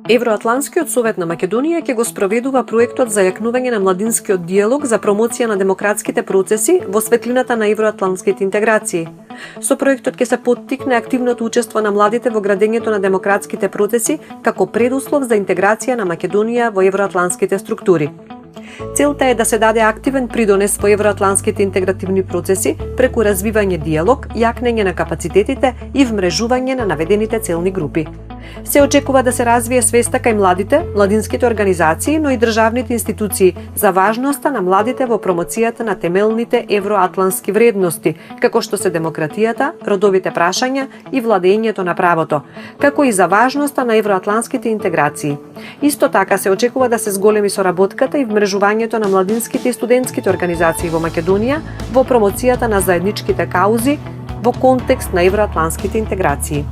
Евроатланскиот совет на Македонија ќе го спроведува проектот за јакнување на младинскиот диалог за промоција на демократските процеси во светлината на евроатланските интеграции. Со проектот ќе се поттикне активното учество на младите во градењето на демократските процеси како предуслов за интеграција на Македонија во евроатланските структури. Целта е да се даде активен придонес во евроатланските интегративни процеси преку развивање диалог, јакнење на капацитетите и вмрежување на наведените целни групи. Се очекува да се развие свеста кај младите, младинските организации, но и државните институции за важноста на младите во промоцијата на темелните евроатлански вредности, како што се демократијата, родовите прашања и владењето на правото, како и за важноста на евроатланските интеграции. Исто така се очекува да се зголеми соработката и вмрежувањето на младинските и студентските организации во Македонија во промоцијата на заедничките каузи во контекст на евроатланските интеграции.